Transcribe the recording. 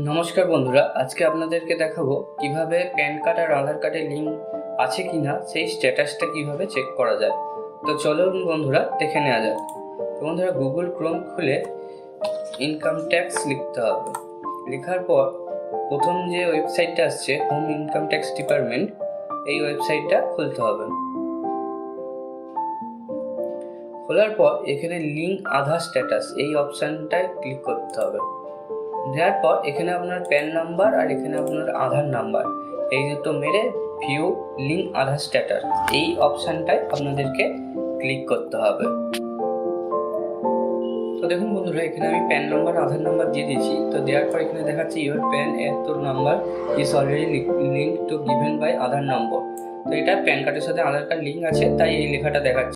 নমস্কার বন্ধুরা, আজকে আপনাদেরকে দেখাবো কিভাবে প্যান কার্ড আর আধার কার্ডের লিঙ্ক আছে কিনা সেই স্ট্যাটাসটা কিভাবে চেক করা যায়। তো চলুন বন্ধুরা দেখে নেওয়া যাক। তো বন্ধুরা, গুগল ক্রোম খুলে ইনকাম ট্যাক্স লিখতে হবে। লেখার পর প্রথম যে ওয়েবসাইটটা আসছে হোম ইনকাম ট্যাক্স ডিপার্টমেন্ট, এই ওয়েবসাইটটা খুলতে হবে। খোলার পর এখানে লিঙ্ক আধার স্ট্যাটাস এই অপশানটায় ক্লিক করতে হবে। দেওয়ার পর এখানে আপনার প্যান নাম্বার আর এখানে আপনার আধার নাম্বার এই দুটো মেরে ভিউ লিঙ্ক আধার স্ট্যাটাস এই অপশানটায় আপনাদেরকে ক্লিক করতে হবে। তো দেখুন বন্ধুরা, এখানে আমি প্যান নাম্বার আধার নাম্বার দিয়ে দিয়েছি। তো দেওয়ার পর এখানে দেখাচ্ছে ইউর প্যান এত number is already link to given by Aadhaar number. তো এটা প্যান কার্ডের সাথে আধার কার্ড লিঙ্ক আছে, তাই এই লেখাটা দেখাচ্ছে।